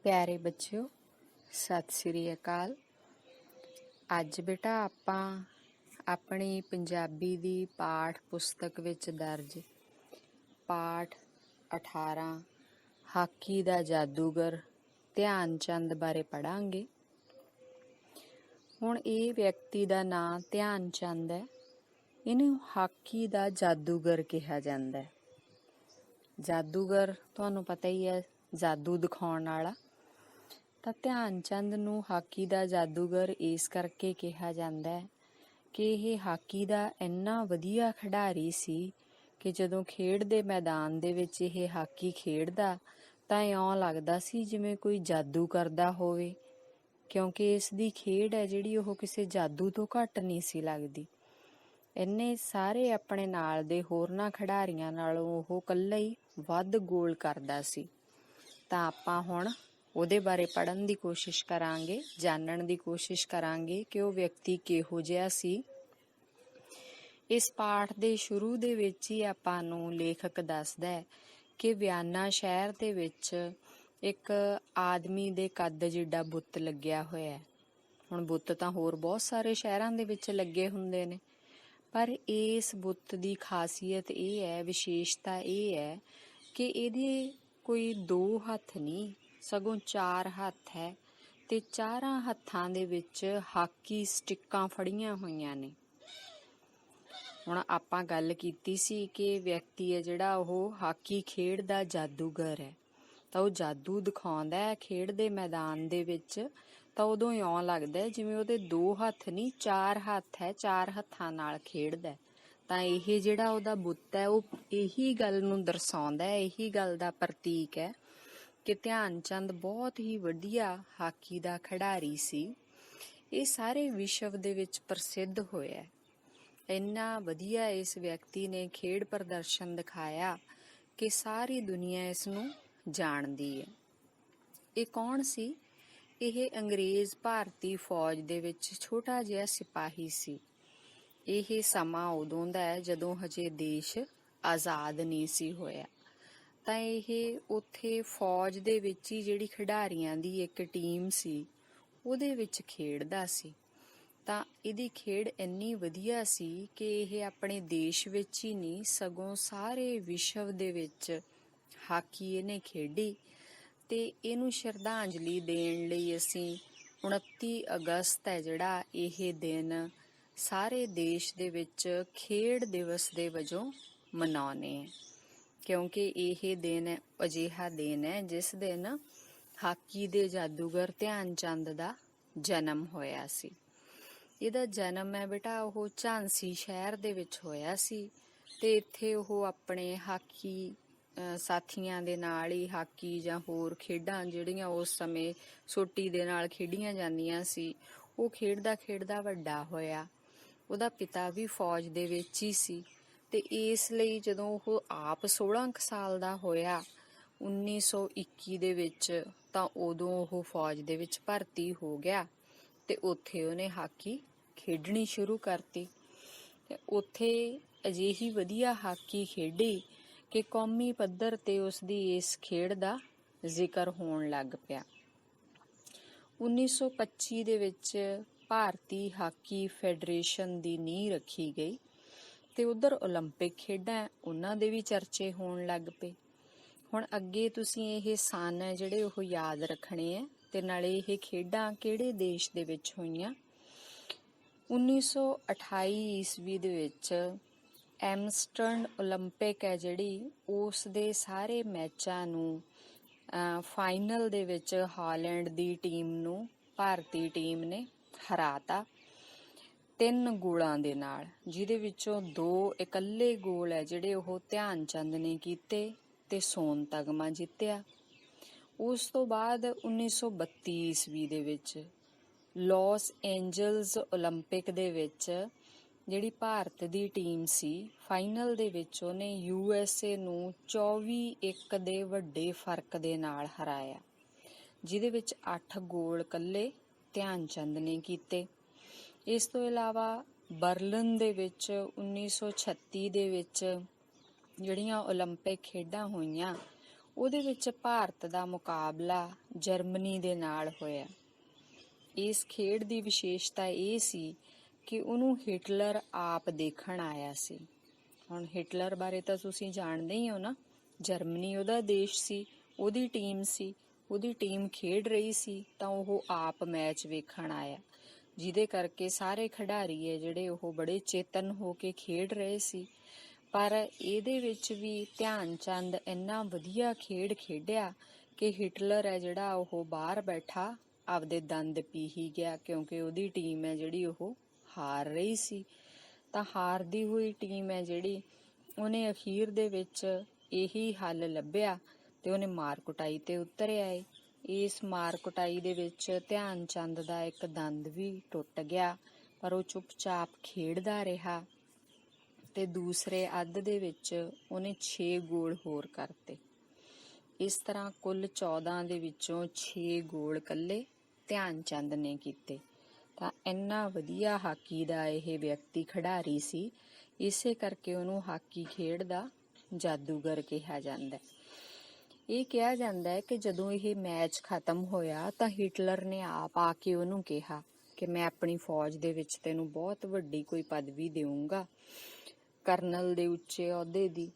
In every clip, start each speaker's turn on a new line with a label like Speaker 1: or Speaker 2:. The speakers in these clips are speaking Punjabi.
Speaker 1: ਪਿਆਰੇ ਬੱਚਿਓ, ਸਤਿ ਸ੍ਰੀ ਅਕਾਲ। ਅੱਜ ਬੇਟਾ ਆਪਾਂ ਆਪਣੀ ਪੰਜਾਬੀ ਦੀ ਪਾਠ ਪੁਸਤਕ ਵਿੱਚ ਦਰਜ ਪਾਠ 18 ਹਾਕੀ ਦਾ ਜਾਦੂਗਰ ਧਿਆਨ ਚੰਦ ਬਾਰੇ ਪੜ੍ਹਾਂਗੇ। ਹੁਣ ਇਹ ਵਿਅਕਤੀ ਦਾ ਨਾਂ ਧਿਆਨ ਚੰਦ ਹੈ। ਇਹਨੂੰ ਹਾਕੀ ਦਾ ਜਾਦੂਗਰ ਕਿਹਾ ਜਾਂਦਾ ਹੈ। ਜਾਦੂਗਰ ਤੁਹਾਨੂੰ ਪਤਾ ਹੀ ਹੈ, ਜਾਦੂ ਦਿਖਾਉਣ ਵਾਲਾ। ਤਾਂ ਧਿਆਨ ਚੰਦ ਨੂੰ ਹਾਕੀ ਦਾ ਜਾਦੂਗਰ ਇਸ ਕਰਕੇ ਕਿਹਾ ਜਾਂਦਾ ਹੈ ਕਿ ਇਹ ਹਾਕੀ ਦਾ ਇੰਨਾ ਵਧੀਆ ਖਿਡਾਰੀ ਸੀ ਕਿ ਜਦੋਂ ਖੇਡ ਦੇ ਮੈਦਾਨ ਦੇ ਵਿੱਚ ਇਹ ਹਾਕੀ ਖੇਡਦਾ ਤਾਂ ਇਉਂ ਲੱਗਦਾ ਸੀ ਜਿਵੇਂ ਕੋਈ ਜਾਦੂ ਕਰਦਾ ਹੋਵੇ, ਕਿਉਂਕਿ ਇਸ ਦੀ ਖੇਡ ਹੈ ਜਿਹੜੀ ਉਹ ਕਿਸੇ ਜਾਦੂ ਤੋਂ ਘੱਟ ਨਹੀਂ ਸੀ ਲੱਗਦੀ। ਇੰਨੇ ਸਾਰੇ ਆਪਣੇ ਨਾਲ ਦੇ ਹੋਰਨਾਂ ਖਿਡਾਰੀਆਂ ਨਾਲੋਂ ਉਹ ਇਕੱਲਾ ਹੀ ਵੱਧ ਗੋਲ ਕਰਦਾ ਸੀ। ਤਾਂ ਆਪਾਂ ਹੁਣ ਉਹਦੇ ਬਾਰੇ ਪੜ੍ਹਨ ਦੀ ਕੋਸ਼ਿਸ਼ ਕਰਾਂਗੇ, ਜਾਣਨ ਦੀ ਕੋਸ਼ਿਸ਼ ਕਰਾਂਗੇ ਕਿ ਉਹ ਵਿਅਕਤੀ ਕਿਹੋ ਜਿਹਾ ਸੀ। ਇਸ ਪਾਠ ਦੇ ਸ਼ੁਰੂ ਦੇ ਵਿੱਚ ਹੀ ਆਪਾਂ ਨੂੰ ਲੇਖਕ ਦੱਸਦਾ ਹੈ ਕਿ ਵਿਆਨਾ ਸ਼ਹਿਰ ਦੇ ਵਿੱਚ ਇੱਕ ਆਦਮੀ ਦੇ ਕੱਦ ਜਿੱਡਾ ਬੁੱਤ ਲੱਗਿਆ ਹੋਇਆ ਹੈ। ਹੁਣ ਬੁੱਤ ਤਾਂ ਹੋਰ ਬਹੁਤ ਸਾਰੇ ਸ਼ਹਿਰਾਂ ਦੇ ਵਿੱਚ ਲੱਗੇ ਹੁੰਦੇ ਨੇ, ਪਰ ਇਸ ਬੁੱਤ ਦੀ ਖਾਸੀਅਤ ਇਹ ਹੈ, ਵਿਸ਼ੇਸ਼ਤਾ ਇਹ ਹੈ ਕਿ ਇਹਦੇ ਕੋਈ 2 ਹੱਥ ਨਹੀਂ, ਸਗੋਂ 4 ਹੱਥ ਹੈ ਤੇ 4 ਹੱਥਾਂ ਦੇ ਵਿੱਚ ਹਾਕੀ ਸਟਿੱਕਾਂ ਫੜੀਆਂ ਹੋਈਆਂ ਨੇ। ਹੁਣ ਆਪਾਂ ਗੱਲ ਕੀਤੀ ਸੀ ਕਿ ਵਿਅਕਤੀ ਹੈ ਜਿਹੜਾ ਉਹ ਹਾਕੀ ਖੇਡ ਦਾ ਜਾਦੂਗਰ ਹੈ, ਤਾਂ ਉਹ ਜਾਦੂ ਦਿਖਾਉਂਦਾ ਹੈ ਖੇਡ ਦੇ ਮੈਦਾਨ ਦੇ ਵਿੱਚ। ਤਾਂ ਉਦੋਂ ਇਉਂ ਲੱਗਦਾ ਜਿਵੇਂ ਉਹਦੇ 2 ਹੱਥ ਨਹੀਂ 4 ਹੱਥ ਹੈ, 4 ਹੱਥਾਂ ਨਾਲ ਖੇਡਦਾ। ਤਾਂ ਇਹ ਜਿਹੜਾ ਉਹਦਾ ਬੁੱਤ ਹੈ ਉਹ ਇਹੀ ਗੱਲ ਨੂੰ ਦਰਸਾਉਂਦਾ ਹੈ, ਇਹੀ ਗੱਲ ਦਾ ਪ੍ਰਤੀਕ ਹੈ ਕਿ ਧਿਆਨ ਚੰਦ ਬਹੁਤ ਹੀ ਵਧੀਆ ਹਾਕੀ ਦਾ ਖਿਡਾਰੀ ਸੀ। ਇਹ ਸਾਰੇ ਵਿਸ਼ਵ ਦੇ ਵਿੱਚ ਪ੍ਰਸਿੱਧ ਹੋਇਆ। ਇੰਨਾ ਵਧੀਆ ਇਸ ਵਿਅਕਤੀ ਨੇ ਖੇਡ ਪ੍ਰਦਰਸ਼ਨ ਦਿਖਾਇਆ ਕਿ ਸਾਰੀ ਦੁਨੀਆ ਇਸ ਨੂੰ ਜਾਣਦੀ ਹੈ। ਇਹ ਕੌਣ ਸੀ? ਇਹ ਅੰਗਰੇਜ਼ ਭਾਰਤੀ ਫੌਜ ਦੇ ਵਿੱਚ ਛੋਟਾ ਜਿਹਾ ਸਿਪਾਹੀ ਸੀ। ਇਹ ਸਮਾਂ ਉਦੋਂ ਦਾ ਹੈ ਜਦੋਂ ਹਜੇ ਦੇਸ਼ ਆਜ਼ਾਦ ਨਹੀਂ ਸੀ ਹੋਇਆ। ਤਾਂ ਇਹ ਉੱਥੇ ਫੌਜ ਦੇ ਵਿੱਚ ਹੀ ਜਿਹੜੀ ਖਿਡਾਰੀਆਂ ਦੀ ਇੱਕ ਟੀਮ ਸੀ ਉਹਦੇ ਵਿੱਚ ਖੇਡਦਾ ਸੀ। ਤਾਂ ਇਹਦੀ ਖੇਡ ਇੰਨੀ ਵਧੀਆ ਸੀ ਕਿ ਇਹ ਆਪਣੇ ਦੇਸ਼ ਵਿੱਚ ਹੀ ਨਹੀਂ ਸਗੋਂ ਸਾਰੇ ਵਿਸ਼ਵ ਦੇ ਵਿੱਚ ਹਾਕੀ ਇਹਨੇ ਖੇਡੀ। ਤੇ ਇਹਨੂੰ ਸ਼ਰਧਾਂਜਲੀ ਦੇਣ ਲਈ ਅਸੀਂ 29 ਅਗਸਤ ਹੈ ਜਿਹੜਾ ਇਹ ਦਿਨ ਸਾਰੇ ਦੇਸ਼ ਦੇ ਵਿੱਚ ਖੇਡ ਦਿਵਸ ਦੇ ਵਜੋਂ ਮਨਾਉਂਦੇ ਹਾਂ, ਕਿਉਂਕਿ ਇਹ ਦਿਨ ਅਜਿਹਾ ਦਿਨ ਹੈ ਜਿਸ ਦਿਨ ਹਾਕੀ ਦੇ ਜਾਦੂਗਰ ਧਿਆਨ ਚੰਦ ਦਾ ਜਨਮ ਹੋਇਆ ਸੀ। ਇਹਦਾ ਜਨਮ ਹੈ ਬੇਟਾ ਉਹ ਝਾਂਸੀ ਸ਼ਹਿਰ ਦੇ ਵਿੱਚ ਹੋਇਆ ਸੀ ਤੇ ਇੱਥੇ ਉਹ ਆਪਣੇ ਹਾਕੀ ਸਾਥੀਆਂ ਦੇ ਨਾਲ ਹੀ ਹਾਕੀ ਜਾਂ ਹੋਰ ਖੇਡਾਂ ਜਿਹੜੀਆਂ ਉਸ ਸਮੇਂ ਸੋਟੀ ਦੇ ਨਾਲ ਖੇਡੀਆਂ ਜਾਂਦੀਆਂ ਸੀ ਉਹ ਖੇਡਦਾ ਵੱਡਾ ਹੋਇਆ। ਉਹਦਾ ਪਿਤਾ ਵੀ ਫੌਜ ਦੇ ਵਿੱਚ ਹੀ ਸੀ ਤੇ ਇਸ ਲਈ ਜਦੋਂ ਉਹ ਆਪ 16 ਸਾਲ ਦਾ ਹੋਇਆ 1921 ਦੇ ਵਿੱਚ, ਤਾਂ ਉਦੋਂ ਉਹ ਫੌਜ ਦੇ ਵਿੱਚ ਭਰਤੀ ਹੋ ਗਿਆ ਤੇ ਉੱਥੇ ਉਹਨੇ ਹਾਕੀ ਖੇਡਣੀ ਸ਼ੁਰੂ ਕਰਤੀ। ਤੇ ਉੱਥੇ ਅਜਿਹੀ ਵਧੀਆ ਹਾਕੀ ਖੇਡੀ ਕਿ ਕੌਮੀ ਪੱਧਰ ਤੇ ਉਸਦੀ ਇਸ ਖੇਡ ਦਾ ਜ਼ਿਕਰ ਹੋਣ ਲੱਗ ਪਿਆ। 1925 ਦੇ ਵਿੱਚ ਭਾਰਤੀ ਹਾਕੀ ਫੈਡਰੇਸ਼ਨ ਦੀ ਨੀਂਹ ਰੱਖੀ ਗਈ ਤੇ ਉਧਰ ਓਲੰਪਿਕ ਖੇਡਾਂ ਉਹਨਾਂ ਦੇ ਵੀ ਚਰਚੇ ਹੋਣ ਲੱਗ ਪਏ। ਹੁਣ ਅੱਗੇ ਤੁਸੀਂ ਇਹ ਸਨ ਹੈ ਜਿਹੜੇ ਉਹ ਯਾਦ ਰੱਖਣੇ ਆ ਤੇ ਨਾਲੇ ਇਹ ਖੇਡਾਂ ਕਿਹੜੇ ਦੇਸ਼ ਦੇ ਵਿੱਚ ਹੋਈਆਂ। 1928 ਈਸਵੀ ਦੇ ਵਿੱਚ ਐਮਸਟਰਨ ਓਲੰਪਿਕ ਹੈ ਜਿਹੜੀ ਉਸ ਦੇ ਸਾਰੇ ਮੈਚਾਂ ਨੂੰ ਫਾਈਨਲ ਦੇ ਵਿੱਚ ਹਾਲੈਂਡ ਦੀ ਟੀਮ ਨੂੰ ਭਾਰਤੀ ਟੀਮ ਨੇ ਹਰਾਤਾ 3 ਗੋਲਾਂ ਦੇ ਨਾਲ, ਜਿਹਦੇ ਵਿੱਚੋਂ 2 ਇਕੱਲੇ ਗੋਲ ਹੈ ਜਿਹੜੇ ਉਹ ਧਿਆਨ ਚੰਦ ਨੇ ਕੀਤੇ ਤੇ ਸੋਨ ਤਗਮਾ ਜਿੱਤਿਆ। ਉਸ ਤੋਂ ਬਾਅਦ 1932 ਈਸਵੀ ਦੇ ਵਿੱਚ ਲਾਸ ਏਂਜਲਸ ਓਲੰਪਿਕ ਦੇ ਵਿੱਚ ਜਿਹੜੀ ਭਾਰਤ ਦੀ ਟੀਮ ਸੀ ਫਾਈਨਲ ਦੇ ਵਿੱਚ ਉਹਨੇ USA ਨੂੰ 24-1 ਦੇ ਵੱਡੇ ਫਰਕ ਦੇ ਨਾਲ ਹਰਾਇਆ, ਜਿਹਦੇ ਵਿੱਚ 8 ਗੋਲ ਇਕੱਲੇ ਧਿਆਨ ਚੰਦ ਨੇ ਕੀਤੇ। ਇਸ ਤੋਂ ਇਲਾਵਾ ਬਰਲਿਨ ਦੇ ਵਿੱਚ 1936 ਦੇ ਵਿੱਚ ਜਿਹੜੀਆਂ ਓਲੰਪਿਕ ਖੇਡਾਂ ਹੋਈਆਂ ਉਹਦੇ ਵਿੱਚ ਭਾਰਤ ਦਾ ਮੁਕਾਬਲਾ ਜਰਮਨੀ ਦੇ ਨਾਲ ਹੋਇਆ। ਇਸ ਖੇਡ ਦੀ ਵਿਸ਼ੇਸ਼ਤਾ ਇਹ ਸੀ ਕਿ ਉਹਨੂੰ ਹਿਟਲਰ ਆਪ ਦੇਖਣ ਆਇਆ ਸੀ। ਹੁਣ ਹਿਟਲਰ ਬਾਰੇ ਤਾਂ ਤੁਸੀਂ ਜਾਣਦੇ ਹੀ ਹੋ ਨਾ, ਜਰਮਨੀ ਉਹਦਾ ਦੇਸ਼ ਸੀ, ਉਹਦੀ ਟੀਮ ਸੀ, ਉਹਦੀ ਟੀਮ ਖੇਡ ਰਹੀ ਸੀ ਤਾਂ ਉਹ ਆਪ ਮੈਚ ਵੇਖਣ ਆਇਆ, ਜਿਹਦੇ ਕਰਕੇ ਸਾਰੇ ਖਿਡਾਰੀ ਹੈ ਜਿਹੜੇ ਉਹ ਬੜੇ ਚੇਤਨ ਹੋ ਕੇ ਖੇਡ ਰਹੇ ਸੀ। ਪਰ ਇਹਦੇ ਵਿੱਚ ਵੀ ਧਿਆਨ ਚੰਦ ਇੰਨਾ ਵਧੀਆ ਖੇਡ ਖੇਡਿਆ ਕਿ ਹਿਟਲਰ ਹੈ ਜਿਹੜਾ ਉਹ ਬਾਹਰ ਬੈਠਾ ਆਪਦੇ ਦੰਦ ਪੀ ਹੀ ਗਿਆ, ਕਿਉਂਕਿ ਉਹਦੀ ਟੀਮ ਹੈ ਜਿਹੜੀ ਉਹ ਹਾਰ ਰਹੀ ਸੀ। ਤਾਂ ਹਾਰਦੀ ਹੋਈ ਟੀਮ ਹੈ ਜਿਹੜੀ, ਉਹਨੇ ਅਖੀਰ ਦੇ ਵਿੱਚ ਇਹੀ ਹੱਲ ਲੱਭਿਆ ਤੇ ਉਹਨੇ ਮਾਰ ਕੁਟਾਈ ਤੇ ਉਤਰਿਆ ਏ। ਇਸ ਮਾਰ ਕੁਟਾਈ ਦੇ ਵਿੱਚ ਧਿਆਨ ਚੰਦ ਦਾ ਇੱਕ ਦੰਦ ਵੀ ਟੁੱਟ ਗਿਆ, ਪਰ ਉਹ ਚੁੱਪਚਾਪ ਖੇਡਦਾ ਰਿਹਾ ਤੇ ਦੂਸਰੇ ਅੱਧ ਦੇ ਵਿੱਚ ਉਹਨੇ 6 ਗੋਲ ਹੋਰ ਕਰਤੇ। ਇਸ ਤਰ੍ਹਾਂ ਕੁੱਲ 14 ਦੇ ਵਿੱਚੋਂ 6 ਗੋਲ ਕੱਲੇ ਧਿਆਨ ਚੰਦ ਨੇ ਕੀਤੇ। ਤਾਂ ਇੰਨਾ ਵਧੀਆ ਹਾਕੀ ਦਾ ਇਹ ਵਿਅਕਤੀ ਖਿਡਾਰੀ ਸੀ, ਇਸੇ ਕਰਕੇ ਉਹਨੂੰ ਹਾਕੀ ਖੇਡ ਦਾ ਜਾਦੂਗਰ ਕਿਹਾ ਜਾਂਦਾ। ਇਹ ਕਿਹਾ ਜਾਂਦਾ ਹੈ ਕਿ ਜਦੋਂ ਇਹ ਮੈਚ ਖਤਮ ਹੋਇਆ ਤਾਂ ਹਿਟਲਰ ਨੇ ਆਪ ਆ ਕੇ ਉਹਨੂੰ ਕਿਹਾ ਕਿ ਮੈਂ ਆਪਣੀ ਫੌਜ ਦੇ ਵਿੱਚ ਤੈਨੂੰ ਬਹੁਤ ਵੱਡੀ ਕੋਈ ਪਦਵੀ ਦੇਵਾਂਗਾ, ਕਰਨਲ ਦੇ ਉੱਚੇ ਅਹੁਦੇ ਦੀ,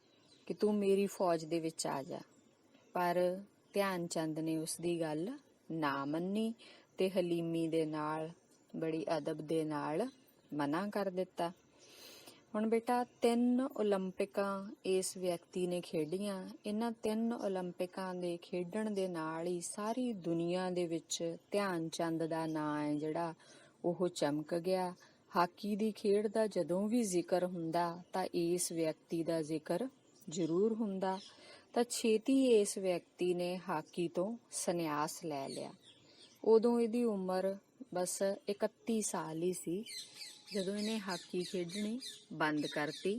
Speaker 1: ਕਿ ਤੂੰ ਮੇਰੀ ਫੌਜ ਦੇ ਵਿੱਚ ਆ ਜਾ। ਪਰ ਧਿਆਨ ਚੰਦ ਨੇ ਉਸ ਦੀ ਗੱਲ ਨਾ ਮੰਨੀ ਤੇ ਹਲੀਮੀ ਦੇ ਨਾਲ, ਬੜੀ ਅਦਬ ਦੇ ਨਾਲ ਮਨਾ ਕਰ ਦਿੱਤਾ। ਹੁਣ ਬੇਟਾ 3 ਓਲੰਪਿਕਾਂ ਇਸ ਵਿਅਕਤੀ ਨੇ ਖੇਡੀਆਂ। ਇਹਨਾਂ 3 ਓਲੰਪਿਕਾਂ ਦੇ ਖੇਡਣ ਦੇ ਨਾਲ ਹੀ ਸਾਰੀ ਦੁਨੀਆ ਦੇ ਵਿੱਚ ਧਿਆਨ ਚੰਦ ਦਾ ਨਾਂ ਹੈ ਜਿਹੜਾ ਉਹ ਚਮਕ ਗਿਆ। ਹਾਕੀ ਦੀ ਖੇਡ ਦਾ ਜਦੋਂ ਵੀ ਜ਼ਿਕਰ ਹੁੰਦਾ ਤਾਂ ਇਸ ਵਿਅਕਤੀ ਦਾ ਜ਼ਿਕਰ ਜ਼ਰੂਰ ਹੁੰਦਾ। ਤਾਂ ਛੇਤੀ ਇਸ ਵਿਅਕਤੀ ਨੇ ਹਾਕੀ ਤੋਂ ਸੰਨਿਆਸ ਲੈ ਲਿਆ। ਉਦੋਂ ਇਹਦੀ ਉਮਰ ਬਸ 31 ਸਾਲ ਹੀ ਸੀ ਜਦੋਂ ਇਹਨੇ ਹਾਕੀ ਖੇਡਣੀ ਬੰਦ ਕਰਤੀ।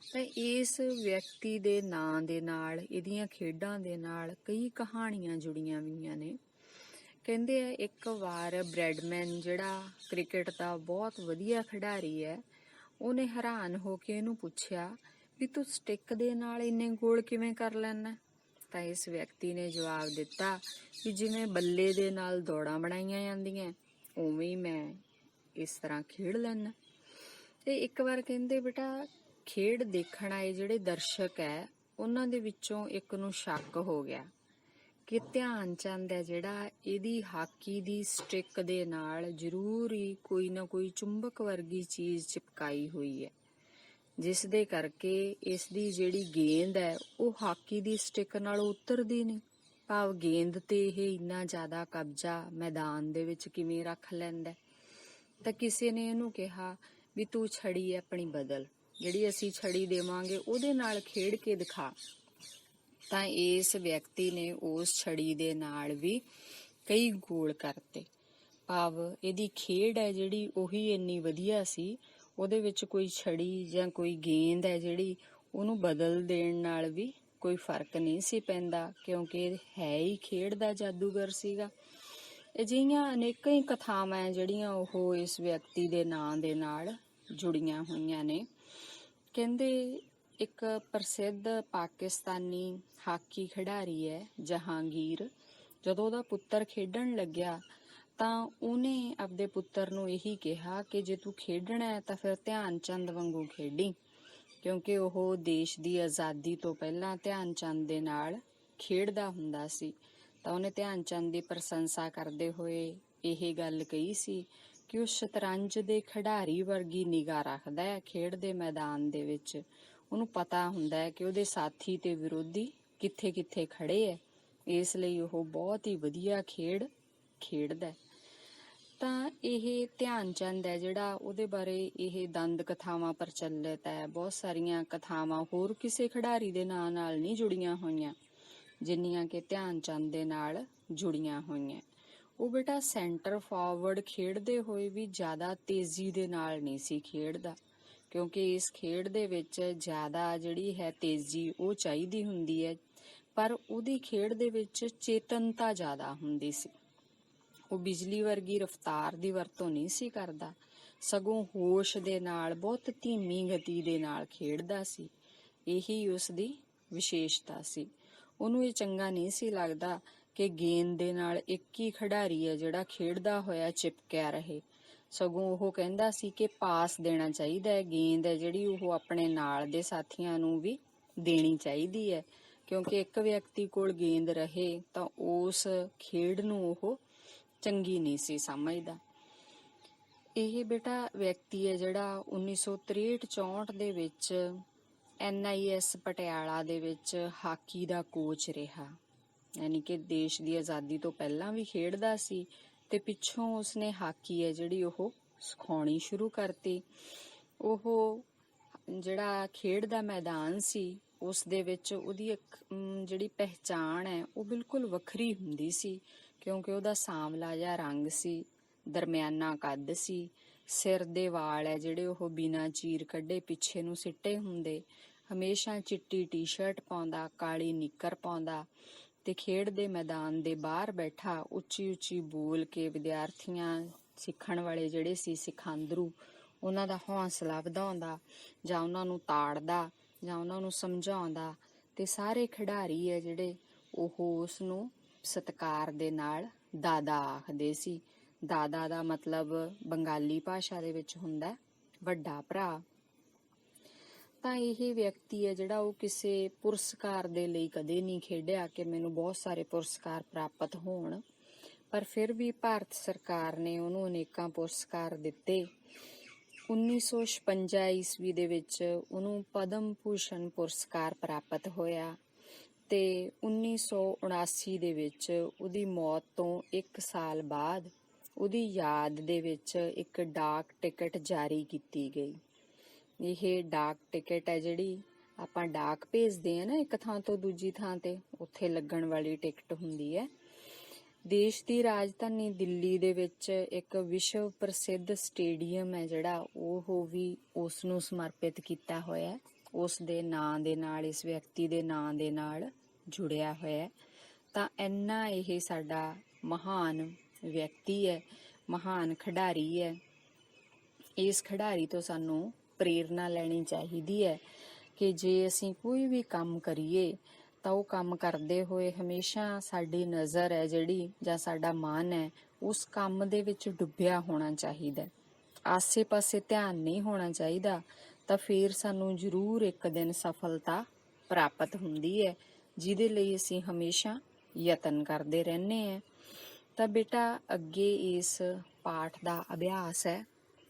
Speaker 1: ਤਾਂ ਇਸ ਵਿਅਕਤੀ ਦੇ ਨਾਂ ਦੇ ਨਾਲ, ਇਹਦੀਆਂ ਖੇਡਾਂ ਦੇ ਨਾਲ ਕਈ ਕਹਾਣੀਆਂ ਜੁੜੀਆਂ ਹੋਈਆਂ ਨੇ। ਕਹਿੰਦੇ ਆ ਇੱਕ ਵਾਰ ਬ੍ਰੈਡਮੈਨ ਜਿਹੜਾ ਕ੍ਰਿਕਟ ਦਾ ਬਹੁਤ ਵਧੀਆ ਖਿਡਾਰੀ ਹੈ, ਉਹਨੇ ਹੈਰਾਨ ਹੋ ਕੇ ਇਹਨੂੰ ਪੁੱਛਿਆ ਵੀ ਤੂੰ ਸਟਿੱਕ ਦੇ ਨਾਲ ਇੰਨੇ ਗੋਲ ਕਿਵੇਂ ਕਰ ਲੈਂਦਾ? ਤਾਂ ਇਸ ਵਿਅਕਤੀ ਨੇ ਜਵਾਬ ਦਿੱਤਾ ਵੀ ਜਿਵੇਂ ਬੱਲੇ ਦੇ ਨਾਲ ਦੌੜਾਂ ਬਣਾਈਆਂ ਜਾਂਦੀਆਂ ਉਵੇਂ ਹੀ ਮੈਂ ਇਸ ਤਰ੍ਹਾਂ ਖੇਡ ਲੈਣਾ। ਤੇ ਇੱਕ ਵਾਰ ਕਹਿੰਦੇ ਬੇਟਾ ਖੇਡ ਦੇਖਣ ਆਏ ਜਿਹੜੇ ਦਰਸ਼ਕ ਹੈ ਉਹਨਾਂ ਦੇ ਵਿੱਚੋਂ ਇੱਕ ਨੂੰ ਸ਼ੱਕ ਹੋ ਗਿਆ ਕਿ ਧਿਆਨ ਚੰਦ ਹੈ ਜਿਹੜਾ ਇਹਦੀ ਹਾਕੀ ਦੀ ਸਟਿੱਕ ਦੇ ਨਾਲ ਜ਼ਰੂਰ ਹੀ ਕੋਈ ਨਾ ਕੋਈ ਚੁੰਬਕ ਵਰਗੀ ਚੀਜ਼ ਚਿਪਕਾਈ ਹੋਈ ਹੈ, ਜਿਸ ਦੇ ਕਰਕੇ ਇਸ ਦੀ ਜਿਹੜੀ ਗੇਂਦ ਹੈ ਉਹ ਹਾਕੀ ਦੀ ਸਟਿੱਕ ਨਾਲ ਉਤਰਦੀ ਨਹੀਂ। ਭਾਵ ਗੇਂਦ ਤੇ ਇਹ ਇੰਨਾ ਜ਼ਿਆਦਾ ਕਬਜ਼ਾ ਮੈਦਾਨ ਦੇ ਵਿੱਚ ਕਿਵੇਂ ਰੱਖ ਲੈਂਦਾ। ਤਾਂ ਕਿਸੇ ਨੇ ਇਹਨੂੰ ਕਿਹਾ ਵੀ ਤੂੰ ਛੜੀ ਆਪਣੀ ਬਦਲ, ਜਿਹੜੀ ਅਸੀਂ ਛੜੀ ਦੇਵਾਂਗੇ ਉਹਦੇ ਨਾਲ ਖੇਡ ਕੇ ਦਿਖਾ। ਤਾਂ ਇਸ ਵਿਅਕਤੀ ਨੇ ਉਸ ਛੜੀ ਦੇ ਨਾਲ ਵੀ ਕਈ ਗੋਲ ਕਰਤੇ। ਭਾਵ ਇਹਦੀ ਖੇਡ ਹੈ ਜਿਹੜੀ ਉਹੀ ਇੰਨੀ ਵਧੀਆ ਸੀ, ਉਹਦੇ ਵਿੱਚ ਕੋਈ ਛੜੀ ਜਾਂ ਕੋਈ ਗੇਂਦ ਹੈ ਜਿਹੜੀ ਉਹਨੂੰ ਬਦਲ ਦੇਣ ਨਾਲ ਵੀ ਕੋਈ ਫਰਕ ਨਹੀਂ ਸੀ ਪੈਂਦਾ, ਕਿਉਂਕਿ ਇਹ ਹੈ ਹੀ ਖੇਡ ਦਾ ਜਾਦੂਗਰ ਸੀਗਾ। ਅਜਿਹੀਆਂ ਅਨੇਕਾਂ ਹੀ ਕਥਾਵਾਂ ਜਿਹੜੀਆਂ ਉਹ ਇਸ ਵਿਅਕਤੀ ਦੇ ਨਾਂ ਦੇ ਨਾਲ ਜੁੜੀਆਂ ਹੋਈਆਂ ਨੇ। ਕਹਿੰਦੇ ਇੱਕ ਪ੍ਰਸਿੱਧ ਪਾਕਿਸਤਾਨੀ ਹਾਕੀ ਖਿਡਾਰੀ ਹੈ ਜਹਾਂਗੀਰ, ਜਦੋਂ ਉਹਦਾ ਪੁੱਤਰ ਖੇਡਣ ਲੱਗਿਆ ਤਾਂ ਉਹਨੇ ਆਪਦੇ ਪੁੱਤਰ ਨੂੰ ਇਹੀ ਕਿਹਾ ਕਿ ਜੇ ਤੂੰ ਖੇਡਣਾ ਹੈ ਤਾਂ ਫਿਰ ਧਿਆਨ ਚੰਦ ਵਾਂਗੂ ਖੇਡੀ, ਕਿਉਂਕਿ ਉਹ ਦੇਸ਼ ਦੀ ਆਜ਼ਾਦੀ ਤੋਂ ਪਹਿਲਾਂ ਧਿਆਨ ਚੰਦ ਦੇ ਨਾਲ ਖੇਡਦਾ ਹੁੰਦਾ ਸੀ। ਤਾਂ ਉਹਨੇ ਧਿਆਨ ਚੰਦ ਦੀ ਪ੍ਰਸ਼ੰਸਾ ਕਰਦੇ ਹੋਏ ਇਹ ਗੱਲ ਕਹੀ ਸੀ ਕਿ ਉਹ ਸ਼ਤਰੰਜ ਦੇ ਖਿਡਾਰੀ ਵਰਗੀ ਨਿਗਾਹ ਰੱਖਦਾ ਹੈ ਖੇਡ ਦੇ ਮੈਦਾਨ ਦੇ ਵਿੱਚ। ਉਹਨੂੰ ਪਤਾ ਹੁੰਦਾ ਹੈ ਕਿ ਉਹਦੇ ਸਾਥੀ ਤੇ ਵਿਰੋਧੀ ਕਿੱਥੇ ਕਿੱਥੇ ਖੜੇ ਹੈ, ਇਸ ਲਈ ਉਹ ਬਹੁਤ ਹੀ ਵਧੀਆ ਖੇਡ ਖੇਡਦਾ। ਤਾਂ ਇਹ ਧਿਆਨ ਚੰਦ ਹੈ ਜਿਹੜਾ, ਉਹਦੇ ਬਾਰੇ ਇਹ ਦੰਦ ਕਥਾਵਾਂ ਪ੍ਰਚਲਿਤ ਹੈ। ਬਹੁਤ ਸਾਰੀਆਂ ਕਥਾਵਾਂ ਹੋਰ ਕਿਸੇ ਖਿਡਾਰੀ ਦੇ ਨਾਂ ਨਾਲ ਨਹੀਂ ਜੁੜੀਆਂ ਹੋਈਆਂ ਜਿੰਨੀਆਂ ਕਿ ਧਿਆਨ ਚੰਦ ਦੇ ਨਾਲ ਜੁੜੀਆਂ ਹੋਈਆਂ। ਉਹ ਬੇਟਾ ਸੈਂਟਰ ਫਾਰਵਰਡ ਖੇਡਦੇ ਹੋਏ ਵੀ ਜ਼ਿਆਦਾ ਤੇਜ਼ੀ ਦੇ ਨਾਲ ਨਹੀਂ ਸੀ ਖੇਡਦਾ, ਕਿਉਂਕਿ ਇਸ ਖੇਡ ਦੇ ਵਿੱਚ ਜ਼ਿਆਦਾ ਜਿਹੜੀ ਹੈ ਤੇਜ਼ੀ ਉਹ ਚਾਹੀਦੀ ਹੁੰਦੀ ਹੈ, ਪਰ ਉਹਦੀ ਖੇਡ ਦੇ ਵਿੱਚ ਚੇਤਨਤਾ ਜ਼ਿਆਦਾ ਹੁੰਦੀ ਸੀ। ਉਹ ਬਿਜਲੀ ਵਰਗੀ ਰਫ਼ਤਾਰ ਦੀ ਵਰਤੋਂ ਨਹੀਂ ਸੀ ਕਰਦਾ, ਸਗੋਂ ਹੋਸ਼ ਦੇ ਨਾਲ ਬਹੁਤ ਧੀਮੀ ਗਤੀ ਦੇ ਨਾਲ ਖੇਡਦਾ ਸੀ। ਇਹੀ ਉਸ ਦੀ ਵਿਸ਼ੇਸ਼ਤਾ ਸੀ। ਉਹਨੂੰ ਇਹ ਚੰਗਾ ਨਹੀਂ ਸੀ ਲੱਗਦਾ ਕਿ ਗੇਂਦ ਦੇ ਨਾਲ ਇੱਕ ਹੀ ਖਿਡਾਰੀ ਹੈ ਜਿਹੜਾ ਖੇਡਦਾ ਹੋਇਆ ਚਿਪਕਿਆ ਰਹੇ। ਸਗੋਂ ਉਹ ਕਹਿੰਦਾ ਸੀ ਕਿ ਪਾਸ ਦੇਣਾ ਚਾਹੀਦਾ ਹੈ, ਗੇਂਦ ਹੈ ਜਿਹੜੀ ਉਹ ਆਪਣੇ ਨਾਲ ਦੇ ਸਾਥੀਆਂ ਨੂੰ ਵੀ ਦੇਣੀ ਚਾਹੀਦੀ ਹੈ, ਕਿਉਂਕਿ ਇੱਕ ਵਿਅਕਤੀ ਕੋਲ ਗੇਂਦ ਰਹੇ ਤਾਂ ਉਸ ਖੇਡ ਨੂੰ ਉਹ ਚੰਗੀ ਨਹੀਂ ਸੀ ਸਮਝਦਾ। ਇਹ ਬੇਟਾ ਵਿਅਕਤੀ ਹੈ ਜਿਹੜਾ 1963-64 ਦੇ ਵਿੱਚ NIS ਪਟਿਆਲਾ ਦੇ ਵਿੱਚ ਹਾਕੀ ਦਾ ਕੋਚ ਰਿਹਾ, ਯਾਨੀ ਕਿ ਦੇਸ਼ ਦੀ ਆਜ਼ਾਦੀ ਤੋਂ ਪਹਿਲਾਂ ਵੀ ਖੇਡਦਾ ਸੀ ਤੇ ਪਿੱਛੋਂ ਉਸਨੇ ਹਾਕੀ ਹੈ ਜਿਹੜੀ ਉਹ ਸਿਖਾਉਣੀ ਸ਼ੁਰੂ ਕਰਤੀ। ਉਹ ਜਿਹੜਾ ਖੇਡ ਦਾ ਮੈਦਾਨ ਸੀ ਉਸ ਦੇ ਵਿੱਚ ਉਹਦੀ ਇੱਕ ਜਿਹੜੀ ਪਹਿਚਾਣ ਹੈ ਉਹ ਬਿਲਕੁਲ ਵੱਖਰੀ ਹੁੰਦੀ ਸੀ, ਕਿਉਂਕਿ ਉਹਦਾ ਸਾਂਵਲਾ ਜਿਹਾ ਰੰਗ ਸੀ, ਦਰਮਿਆਨਾ ਕੱਦ ਸੀ, ਸਿਰ ਦੇ ਵਾਲ ਹੈ ਜਿਹੜੇ ਉਹ ਬਿਨਾਂ ਚੀਰ ਕੱਢੇ ਪਿੱਛੇ ਨੂੰ ਸਿੱਟੇ ਹੁੰਦੇ, ਹਮੇਸ਼ਾ ਚਿੱਟੀ ਟੀ-ਸ਼ਰਟ ਪਾਉਂਦਾ, ਕਾਲੀ ਨਿੱਕਰ ਪਾਉਂਦਾ ਤੇ ਖੇਡ ਦੇ ਮੈਦਾਨ ਦੇ ਬਾਹਰ ਬੈਠਾ ਉੱਚੀ ਉੱਚੀ ਬੋਲ ਕੇ ਵਿਦਿਆਰਥੀਆਂ, ਸਿੱਖਣ ਵਾਲੇ ਜਿਹੜੇ ਸੀ ਸਿਖਾਂਦਰੂ, ਉਹਨਾਂ ਦਾ ਹੌਸਲਾ ਵਧਾਉਂਦਾ ਜਾਂ ਉਹਨਾਂ ਨੂੰ ਤਾੜਦਾ ਜਾਂ ਉਹਨਾਂ ਨੂੰ ਸਮਝਾਉਂਦਾ। ਤੇ ਸਾਰੇ ਖਿਡਾਰੀ ਹੈ ਜਿਹੜੇ ਉਹ ਉਸ ਨੂੰ ਸਤਿਕਾਰ ਦੇ ਨਾਲ ਦਾਦਾ ਆਖਦੇ ਸੀ। ਦਾਦਾ ਦਾ ਮਤਲਬ ਬੰਗਾਲੀ ਭਾਸ਼ਾ ਦੇ ਵਿੱਚ ਹੁੰਦਾ ਵੱਡਾ ਭਰਾ। ਤਾਂ ਇਹ ਵਿਅਕਤੀ ਹੈ ਜਿਹੜਾ ਉਹ ਕਿਸੇ ਪੁਰਸਕਾਰ ਦੇ ਲਈ ਕਦੇ ਨਹੀਂ ਖੇਡਿਆ ਕਿ ਮੈਨੂੰ ਬਹੁਤ ਸਾਰੇ ਪੁਰਸਕਾਰ ਪ੍ਰਾਪਤ ਹੋਣ, ਪਰ ਫਿਰ ਵੀ ਭਾਰਤ ਸਰਕਾਰ ਨੇ ਉਹਨੂੰ ਅਨੇਕਾਂ ਪੁਰਸਕਾਰ ਦਿੱਤੇ। 1956 ਈਸਵੀ ਦੇ ਵਿੱਚ ਉਹਨੂੰ ਪਦਮ ਭੂਸ਼ਣ ਪੁਰਸਕਾਰ ਪ੍ਰਾਪਤ ਹੋਇਆ ਤੇ 1979 ਦੇ ਵਿੱਚ ਉਹਦੀ ਮੌਤ ਤੋਂ 1 ਸਾਲ ਬਾਅਦ ਉਹਦੀ ਯਾਦ ਦੇ ਵਿੱਚ ਇੱਕ ਡਾਕ ਟਿਕਟ ਜਾਰੀ ਕੀਤੀ ਗਈ। ਇਹ ਡਾਕ ਟਿਕਟ ਹੈ ਜਿਹੜੀ ਆਪਾਂ ਡਾਕ ਭੇਜਦੇ ਆ ਨਾ ਇੱਕ ਥਾਂ ਤੋਂ ਦੂਜੀ ਥਾਂ ਤੇ, ਉੱਥੇ ਲੱਗਣ ਵਾਲੀ ਟਿਕਟ ਹੁੰਦੀ ਹੈ। ਦੇਸ਼ ਦੀ ਰਾਜਧਾਨੀ ਦਿੱਲੀ ਦੇ ਵਿੱਚ ਇੱਕ ਵਿਸ਼ਵ ਪ੍ਰਸਿੱਧ ਸਟੇਡੀਅਮ ਹੈ ਜਿਹੜਾ ਉਹ ਵੀ ਉਸ ਨੂੰ ਸਮਰਪਿਤ ਕੀਤਾ ਹੋਇਆ, ਉਸ ਦੇ ਨਾਂ ਦੇ ਨਾਲ, ਇਸ ਵਿਅਕਤੀ ਦੇ ਨਾਂ ਦੇ ਨਾਲ ਜੁੜਿਆ ਹੋਇਆ। ਤਾਂ ਇੰਨਾ ਇਹ ਸਾਡਾ ਮਹਾਨ ਵਿਅਕਤੀ ਹੈ, ਮਹਾਨ ਖਿਡਾਰੀ ਹੈ। ਇਸ ਖਿਡਾਰੀ ਤੋਂ ਸਾਨੂੰ ਪ੍ਰੇਰਨਾ ਲੈਣੀ ਚਾਹੀਦੀ ਹੈ ਕਿ ਜੇ ਅਸੀਂ ਕੋਈ ਵੀ ਕੰਮ ਕਰੀਏ ਤਾਂ ਉਹ ਕੰਮ ਕਰਦੇ ਹੋਏ ਹਮੇਸ਼ਾ ਸਾਡੀ ਨਜ਼ਰ ਹੈ ਜਿਹੜੀ ਜਾਂ ਸਾਡਾ ਮਨ ਹੈ ਉਸ ਕੰਮ ਦੇ ਵਿੱਚ ਡੁੱਬਿਆ ਹੋਣਾ ਚਾਹੀਦਾ, ਆਸੇ-ਪਾਸੇ ਧਿਆਨ ਨਹੀਂ ਹੋਣਾ ਚਾਹੀਦਾ। ਤਾਂ ਫਿਰ ਸਾਨੂੰ ਜ਼ਰੂਰ ਇੱਕ ਦਿਨ ਸਫਲਤਾ ਪ੍ਰਾਪਤ ਹੁੰਦੀ ਹੈ, ਜਿਹਦੇ ਲਈ ਅਸੀਂ ਹਮੇਸ਼ਾ ਯਤਨ ਕਰਦੇ ਰਹਿੰਦੇ ਹਾਂ। ਤਾਂ ਬੇਟਾ ਅੱਗੇ ਇਸ ਪਾਠ ਦਾ ਅਭਿਆਸ ਹੈ।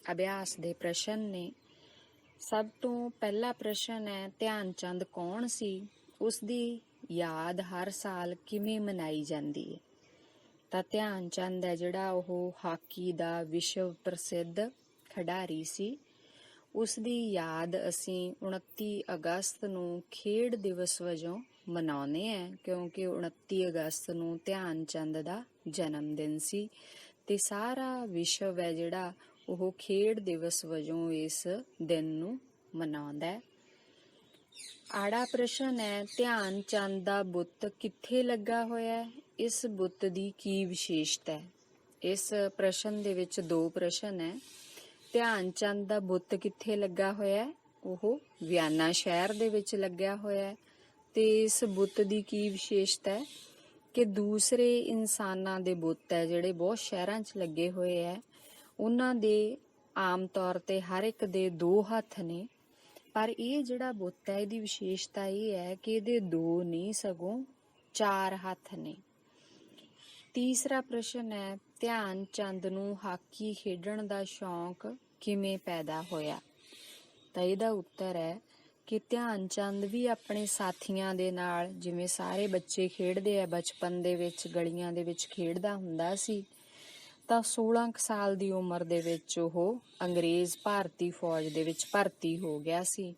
Speaker 1: ਅਭਿਆਸ ਦੇ ਪ੍ਰਸ਼ਨ ਨੇ। ਸਭ ਤੋਂ ਪਹਿਲਾ ਪ੍ਰਸ਼ਨ ਹੈ, ਧਿਆਨ ਚੰਦ ਕੌਣ ਸੀ? ਉਸ ਦੀ ਯਾਦ ਹਰ ਸਾਲ ਕਿਵੇਂ ਮਨਾਈ ਜਾਂਦੀ ਹੈ? ਤਾਂ ਧਿਆਨ ਚੰਦ ਹੈ ਜਿਹੜਾ ਉਹ ਹਾਕੀ ਦਾ ਵਿਸ਼ਵ ਪ੍ਰਸਿੱਧ ਖਿਡਾਰੀ ਸੀ। ਉਸ ਦੀ ਯਾਦ ਅਸੀਂ 29 ਅਗਸਤ ਨੂੰ ਖੇਡ ਦਿਵਸ ਵਜੋਂ ਮਨਾਉਂਦੇ ਹਾਂ, ਕਿਉਂਕਿ 29 ਅਗਸਤ ਨੂੰ ਧਿਆਨ ਚੰਦ ਦਾ ਜਨਮ ਦਿਨ ਸੀ ਤੇ ਸਾਰਾ ਵਿਸ਼ਵ ਹੈ ਜਿਹੜਾ ਉਹ ਖੇਡ ਦਿਵਸ ਵਜੋਂ ਇਸ ਦਿਨ ਨੂੰ ਮਨਾਉਂਦਾ ਹੈ। ਆੜਾ ਪ੍ਰਸ਼ਨ ਹੈ, ਧਿਆਨ ਚੰਦ ਦਾ ਬੁੱਤ ਕਿੱਥੇ ਲੱਗਾ ਹੋਇਆ ਹੈ? ਇਸ ਬੁੱਤ ਦੀ ਕੀ ਵਿਸ਼ੇਸ਼ਤਾ ਹੈ? ਇਸ ਪ੍ਰਸ਼ਨ ਦੇ ਵਿੱਚ 2 ਪ੍ਰਸ਼ਨ ਹੈ। ਧਿਆਨ ਚੰਦ ਦਾ ਬੁੱਤ ਕਿੱਥੇ ਲੱਗਾ ਹੋਇਆ ਹੈ? ਉਹ ਵਿਆਨਾ ਸ਼ਹਿਰ ਦੇ ਵਿੱਚ ਲੱਗਿਆ ਹੋਇਆ ਹੈ। ਤੇ ਇਸ ਬੁੱਤ ਦੀ ਕੀ ਵਿਸ਼ੇਸ਼ਤਾ ਹੈ ਕਿ ਦੂਸਰੇ ਇਨਸਾਨਾਂ ਦੇ ਬੁੱਤ ਹੈ ਜਿਹੜੇ ਬਹੁਤ ਸ਼ਹਿਰਾਂ 'ਚ ਲੱਗੇ ਹੋਏ ਹੈ, ਉਹਨਾਂ ਦੇ ਆਮ ਤੌਰ ਤੇ ਹਰ ਇੱਕ ਦੇ 2 ਹੱਥ ਨੇ, ਪਰ ਇਹ ਜਿਹੜਾ ਬੁੱਤ ਹੈ ਇਹਦੀ ਵਿਸ਼ੇਸ਼ਤਾ ਇਹ ਹੈ ਕਿ ਇਹਦੇ 2 ਨਹੀਂ ਸਗੋਂ 4 ਹੱਥ ਨੇ। ਤੀਸਰਾ ਪ੍ਰਸ਼ਨ ਹੈ, ਧਿਆਨ ਚੰਦ ਨੂੰ ਹਾਕੀ ਖੇਡਣ ਦਾ ਸ਼ੌਂਕ ਕਿਵੇਂ ਪੈਦਾ ਹੋਇਆ? ਤਾਂ ਇਹਦਾ ਉੱਤਰ ਹੈ ਕਿ ਧਿਆਨ ਚੰਦ ਵੀ ਆਪਣੇ ਸਾਥੀਆਂ ਦੇ ਨਾਲ, ਜਿਵੇਂ ਸਾਰੇ ਬੱਚੇ ਖੇਡਦੇ ਆ ਬਚਪਨ ਦੇ ਵਿੱਚ ਗਲੀਆਂ ਦੇ ਵਿੱਚ ਖੇਡਦਾ ਹੁੰਦਾ ਸੀ, ਤਾਂ 16 ਸਾਲ ਦੀ ਉਮਰ ਦੇ ਵਿੱਚ ਉਹ ਅੰਗਰੇਜ਼ ਭਾਰਤੀ ਫੌਜ ਦੇ ਵਿੱਚ ਭਰਤੀ ਹੋ ਗਿਆ ਸੀ।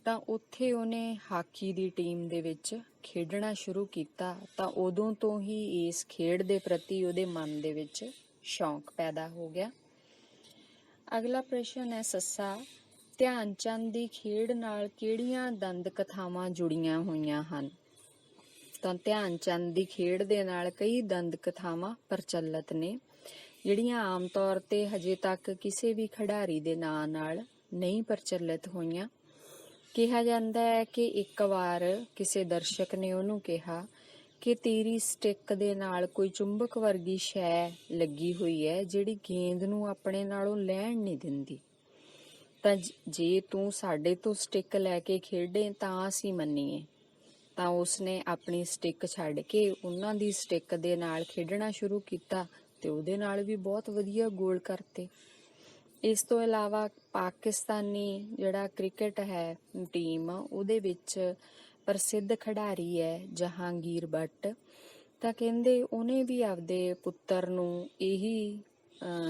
Speaker 1: ਤਾਂ ਉੱਥੇ ਉਹਨੇ ਹਾਕੀ ਦੀ ਟੀਮ ਦੇ ਵਿੱਚ ਖੇਡਣਾ ਸ਼ੁਰੂ ਕੀਤਾ। ਤਾਂ ਉਦੋਂ ਤੋਂ ਹੀ ਇਸ ਖੇਡ ਦੇ ਪ੍ਰਤੀ ਉਹਦੇ ਮਨ ਦੇ ਵਿੱਚ ਸ਼ੌਂਕ ਪੈਦਾ ਹੋ ਗਿਆ। ਅਗਲਾ ਪ੍ਰਸ਼ਨ ਹੈ ਸੱਸਾ, ਧਿਆਨ ਚੰਦ ਦੀ ਖੇਡ ਨਾਲ ਕਿਹੜੀਆਂ ਦੰਦ ਕਥਾਵਾਂ ਜੁੜੀਆਂ ਹੋਈਆਂ ਹਨ? ਤਾਂ ਧਿਆਨ ਚੰਦ ਦੀ ਖੇਡ ਦੇ ਨਾਲ ਕਈ ਦੰਦ ਕਥਾਵਾਂ ਪ੍ਰਚਲਿਤ ਨੇ, ਜਿਹੜੀਆਂ ਆਮ ਤੌਰ ਤੇ ਹਜੇ ਤੱਕ ਕਿਸੇ ਵੀ ਖਿਡਾਰੀ ਦੇ ਨਾਂ ਨਾਲ ਨਹੀਂ ਪ੍ਰਚਲਿਤ ਹੋਈਆਂ। ਕਿਹਾ ਜਾਂਦਾ ਹੈ ਕਿ ਇੱਕ ਵਾਰ ਕਿਸੇ ਦਰਸ਼ਕ ਨੇ ਉਹਨੂੰ ਕਿਹਾ ਕਿ ਤੇਰੀ ਸਟਿੱਕ ਦੇ ਨਾਲ ਕੋਈ ਚੁੰਬਕ ਵਰਗੀ ਸ਼ੈ ਲੱਗੀ ਹੋਈ ਹੈ ਜਿਹੜੀ ਗੇਂਦ ਨੂੰ ਆਪਣੇ ਨਾਲੋਂ ਲੈਣ ਨਹੀਂ ਦਿੰਦੀ, ਤਾਂ ਜੇ ਤੂੰ ਸਾਡੇ ਤੋਂ ਸਟਿੱਕ ਲੈ ਕੇ ਖੇਡੇ ਤਾਂ ਅਸੀਂ ਮੰਨੀਏ। ਤਾਂ ਉਸਨੇ ਆਪਣੀ ਸਟਿੱਕ ਛੱਡ ਕੇ ਉਹਨਾਂ ਦੀ ਸਟਿੱਕ ਦੇ ਨਾਲ ਖੇਡਣਾ ਸ਼ੁਰੂ ਕੀਤਾ ਤੇ ਉਹਦੇ ਨਾਲ ਵੀ ਬਹੁਤ ਵਧੀਆ ਗੋਲ ਕਰਤੇ। ਇਸ ਤੋਂ ਇਲਾਵਾ ਪਾਕਿਸਤਾਨੀ ਜਿਹੜਾ ਕ੍ਰਿਕਟ ਹੈ ਟੀਮ, ਉਹਦੇ ਵਿੱਚ ਪ੍ਰਸਿੱਧ ਖਿਡਾਰੀ ਹੈ ਜਹਾਂਗੀਰ ਬੱਟ, ਤਾਂ ਕਹਿੰਦੇ ਉਹਨੇ ਵੀ ਆਪਦੇ ਪੁੱਤਰ ਨੂੰ ਇਹੀ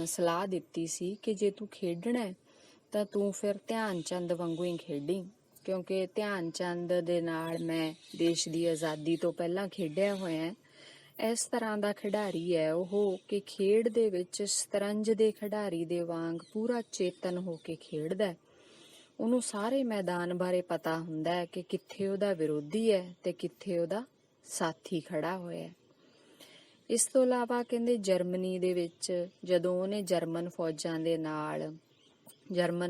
Speaker 1: ਸਲਾਹ ਦਿੱਤੀ ਸੀ ਕਿ ਜੇ ਤੂੰ ਖੇਡਣਾ ਤਾਂ ਤੂੰ ਫਿਰ ਧਿਆਨ ਚੰਦ ਵਾਂਗੂ ਹੀ ਖੇਡੀ, ਕਿਉਂਕਿ ਧਿਆਨ ਚੰਦ ਦੇ ਨਾਲ ਮੈਂ ਦੇਸ਼ ਦੀ ਆਜ਼ਾਦੀ ਤੋਂ ਪਹਿਲਾਂ ਖੇਡਿਆ ਹੋਇਆ। ਇਸ ਤਰ੍ਹਾਂ ਦਾ ਖਿਡਾਰੀ ਹੈ ਉਹ ਕਿ ਖੇਡ ਦੇ ਵਿੱਚ ਸ਼ਤਰੰਜ ਦੇ ਖਿਡਾਰੀ ਦੇ ਵਾਂਗ ਪੂਰਾ ਚੇਤਨ ਹੋ ਕੇ ਖੇਡਦਾ। ਉਹਨੂੰ ਸਾਰੇ ਮੈਦਾਨ ਬਾਰੇ ਪਤਾ ਹੁੰਦਾ ਹੈ ਕਿ ਕਿੱਥੇ ਉਹਦਾ ਵਿਰੋਧੀ ਹੈ ਤੇ ਕਿੱਥੇ ਉਹਦਾ ਸਾਥੀ ਖੜਾ ਹੋਇਆ। ਇਸ ਤੋਂ ਇਲਾਵਾ ਕਹਿੰਦੇ ਜਰਮਨੀ ਦੇ ਵਿੱਚ ਜਦੋਂ ਉਹਨੇ ਜਰਮਨ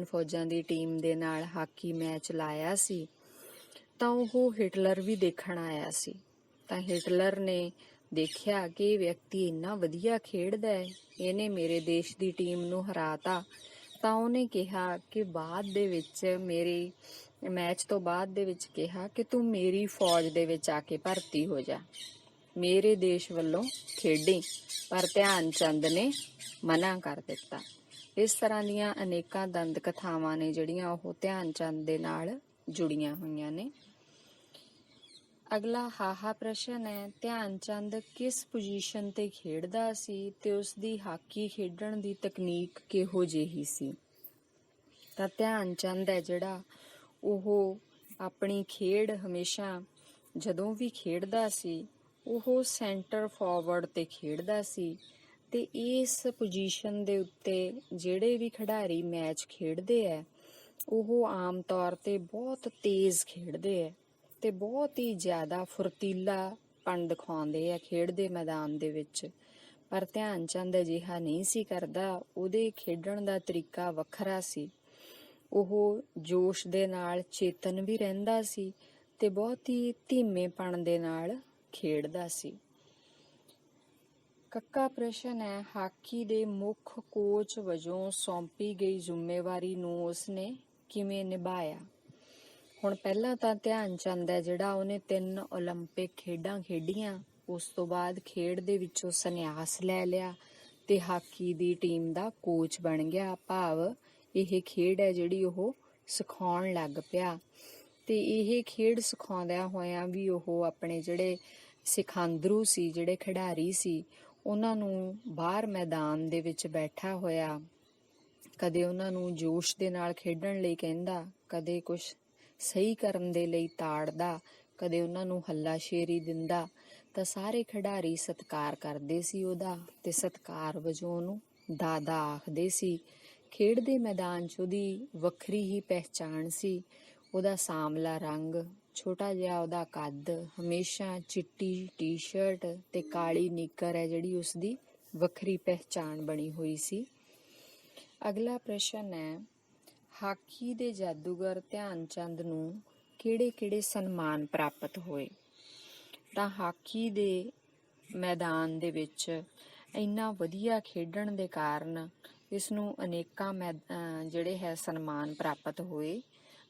Speaker 1: ਫੌਜਾਂ ਦੀ ਟੀਮ ਦੇ ਨਾਲ ਹਾਕੀ ਮੈਚ ਲਾਇਆ ਸੀ ਤਾਂ ਉਹ ਹਿਟਲਰ ਵੀ ਦੇਖਣ ਆਇਆ ਸੀ। ਤਾਂ ਹਿਟਲਰ ਨੇ ਦੇਖਿਆ ਕਿ ਇਹ ਵਿਅਕਤੀ ਇੰਨਾ ਵਧੀਆ ਖੇਡਦਾ ਹੈ, ਇਹਨੇ ਮੇਰੇ ਦੇਸ਼ ਦੀ ਟੀਮ ਨੂੰ ਹਰਾਤਾ, ਤਾਂ ਉਹਨੇ ਕਿਹਾ ਕਿ ਮੇਰੇ ਮੈਚ ਤੋਂ ਬਾਅਦ ਦੇ ਵਿੱਚ ਕਿਹਾ ਕਿ ਤੂੰ ਮੇਰੀ ਫੌਜ ਦੇ ਵਿੱਚ ਆ ਕੇ ਭਰਤੀ ਹੋ ਜਾ, ਮੇਰੇ ਦੇਸ਼ ਵੱਲੋਂ ਖੇਡੀ। ਪਰ ਧਿਆਨ ਚੰਦ ਨੇ ਮਨਾ ਕਰ ਦਿੱਤਾ। ਇਸ ਤਰ੍ਹਾਂ ਦੀਆਂ ਅਨੇਕਾਂ ਦੰਦ ਕਥਾਵਾਂ ਨੇ ਜਿਹੜੀਆਂ ਉਹ ਧਿਆਨ ਚੰਦ ਦੇ ਨਾਲ ਜੁੜੀਆਂ ਹੋਈਆਂ ਨੇ। ਅਗਲਾ ਹਾਹਾ ਪ੍ਰਸ਼ਨ ਹੈ, ਧਿਆਨ ਚੰਦ ਕਿਸ ਪੋਜੀਸ਼ਨ ਤੇ ਖੇਡਦਾ ਸੀ ਤੇ ਉਸਦੀ ਹਾਕੀ ਖੇਡਣ ਦੀ ਤਕਨੀਕ ਕਿਹੋ ਜਿਹੀ ਸੀ? ਤਾਂ ਧਿਆਨ ਚੰਦ ਹੈ ਜਿਹੜਾ ਉਹ ਆਪਣੀ ਖੇਡ ਹਮੇਸ਼ਾ ਜਦੋਂ ਵੀ ਖੇਡਦਾ ਸੀ ਉਹ ਸੈਂਟਰ ਫਾਰਵਰਡ ਤੇ ਖੇਡਦਾ ਸੀ ਤੇ ਇਸ ਪੋਜੀਸ਼ਨ ਦੇ ਉੱਤੇ ਜਿਹੜੇ ਵੀ ਖਿਡਾਰੀ ਮੈਚ ਖੇਡਦੇ ਹੈ ਉਹ ਆਮ ਤੌਰ ਤੇ ਬਹੁਤ ਤੇਜ਼ ਖੇਡਦੇ ਹੈ ਤੇ ਬਹੁਤ ਹੀ ਜ਼ਿਆਦਾ ਫੁਰਤੀਲਾਪਣ ਦਿਖਾਉਂਦੇ ਆ ਖੇਡ ਦੇ ਮੈਦਾਨ ਦੇ ਵਿੱਚ। ਪਰ ਧਿਆਨ ਚੰਦ ਅਜਿਹਾ ਨਹੀਂ ਸੀ ਕਰਦਾ, ਉਹਦੇ ਖੇਡਣ ਦਾ ਤਰੀਕਾ ਵੱਖਰਾ ਸੀ। ਉਹ ਜੋਸ਼ ਦੇ ਨਾਲ ਚੇਤਨ ਵੀ ਰਹਿੰਦਾ ਸੀ ਤੇ ਬਹੁਤ ਹੀ ਧੀਮੇਪਣ ਦੇ ਨਾਲ ਖੇਡਦਾ ਸੀ। ਕੱਕਾ ਪ੍ਰਸ਼ਨ ਹੈ, ਹਾਕੀ ਦੇ ਮੁੱਖ ਕੋਚ ਵਜੋਂ ਸੌਂਪੀ ਗਈ ਜ਼ਿੰਮੇਵਾਰੀ ਨੂੰ ਉਸਨੇ ਕਿਵੇਂ ਨਿਭਾਇਆ? ਹੁਣ ਪਹਿਲਾਂ ਤਾਂ ਧਿਆਨ ਚੰਦ ਹੈ ਜਿਹੜਾ ਉਹਨੇ 3 ਓਲੰਪਿਕ ਖੇਡਾਂ ਖੇਡੀਆਂ, ਉਸ ਤੋਂ ਬਾਅਦ ਖੇਡ ਦੇ ਵਿੱਚੋਂ ਸੰਨਿਆਸ ਲੈ ਲਿਆ ਤੇ ਹਾਕੀ ਦੀ ਟੀਮ ਦਾ ਕੋਚ ਬਣ ਗਿਆ, ਭਾਵ ਇਹ ਖੇਡ ਹੈ ਜਿਹੜੀ ਉਹ ਸਿਖਾਉਣ ਲੱਗ ਪਿਆ। ਤੇ ਇਹ ਖੇਡ ਸਿਖਾਉਂਦਿਆਂ ਹੋਇਆਂ ਵੀ ਉਹ ਆਪਣੇ ਜਿਹੜੇ ਸਿਖਾਂਦਰੂ ਸੀ, ਜਿਹੜੇ ਖਿਡਾਰੀ ਸੀ, ਉਹਨਾਂ ਨੂੰ ਬਾਹਰ ਮੈਦਾਨ ਦੇ ਵਿੱਚ ਬੈਠਾ ਹੋਇਆ ਕਦੇ ਉਹਨਾਂ ਨੂੰ ਜੋਸ਼ ਦੇ ਨਾਲ ਖੇਡਣ ਲਈ ਕਹਿੰਦਾ, ਕਦੇ ਕੁਛ ਸਹੀ ਕਰਨ ਦੇ ਲਈ ਤਾੜਦਾ, ਕਦੇ ਉਹਨਾਂ ਨੂੰ ਹੱਲਾਸ਼ੇਰੀ ਦਿੰਦਾ। ਤਾਂ ਸਾਰੇ ਖਿਡਾਰੀ ਸਤਿਕਾਰ ਕਰਦੇ ਸੀ ਉਹਦਾ ਤੇ ਸਤਿਕਾਰ ਵਜੋਂ ਉਹਨੂੰ ਦਾਦਾ ਆਖਦੇ ਸੀ। ਖੇਡ ਦੇ ਮੈਦਾਨ 'ਚ ਉਹਦੀ ਵੱਖਰੀ ਹੀ ਪਹਿਚਾਣ ਸੀ। ਉਹਦਾ ਸਾਂਵਲਾ ਰੰਗ, ਛੋਟਾ ਜਿਹਾ ਉਹਦਾ ਕੱਦ, ਹਮੇਸ਼ਾ ਚਿੱਟੀ ਟੀ-ਸ਼ਰਟ ਤੇ ਕਾਲੀ ਨਿੱਕਰ ਹੈ ਜਿਹੜੀ ਉਸਦੀ ਵੱਖਰੀ ਪਹਿਚਾਣ ਬਣੀ ਹੋਈ ਸੀ। ਅਗਲਾ ਪ੍ਰਸ਼ਨ ਹੈ, ਹਾਕੀ ਦੇ ਜਾਦੂਗਰ ਧਿਆਨ ਚੰਦ ਨੂੰ ਕਿਹੜੇ-ਕਿਹੜੇ ਸਨਮਾਨ ਪ੍ਰਾਪਤ ਹੋਏ? ਤਾਂ ਹਾਕੀ ਦੇ ਮੈਦਾਨ ਦੇ ਵਿੱਚ ਇੰਨਾ ਵਧੀਆ ਖੇਡਣ ਦੇ ਕਾਰਨ ਇਸ ਨੂੰ ਅਨੇਕਾਂ ਜਿਹੜੇ ਹੈ ਸਨਮਾਨ ਪ੍ਰਾਪਤ ਹੋਏ,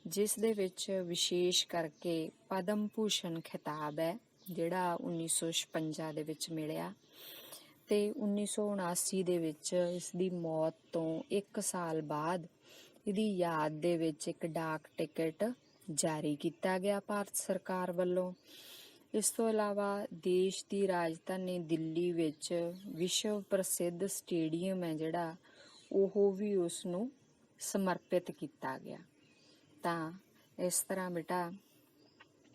Speaker 1: ਜਿਸ ਦੇ ਵਿੱਚ ਵਿਸ਼ੇਸ਼ ਕਰਕੇ ਪਦਮ ਭੂਸ਼ਣ ਖਿਤਾਬ ਹੈ ਜਿਹੜਾ 1956 ਦੇ ਵਿੱਚ ਮਿਲਿਆ ਤੇ 1979 ਦੇ ਵਿੱਚ ਇਸ ਦੀ ਮੌਤ ਤੋਂ 1 ਸਾਲ ਬਾਅਦ ਇਹਦੀ ਯਾਦ ਦੇ ਵਿੱਚ ਇੱਕ ਡਾਕ ਟਿਕਟ ਜਾਰੀ ਕੀਤਾ ਗਿਆ ਭਾਰਤ ਸਰਕਾਰ ਵੱਲੋਂ। ਇਸ ਤੋਂ ਇਲਾਵਾ ਦੇਸ਼ ਦੀ ਰਾਜਧਾਨੀ ਦਿੱਲੀ ਵਿੱਚ ਵਿਸ਼ਵ ਪ੍ਰਸਿੱਧ ਸਟੇਡੀਅਮ ਹੈ ਜਿਹੜਾ ਉਹ ਵੀ ਉਸ ਨੂੰ ਸਮਰਪਿਤ ਕੀਤਾ ਗਿਆ। ਤਾਂ ਇਸ ਤਰ੍ਹਾਂ ਬੇਟਾ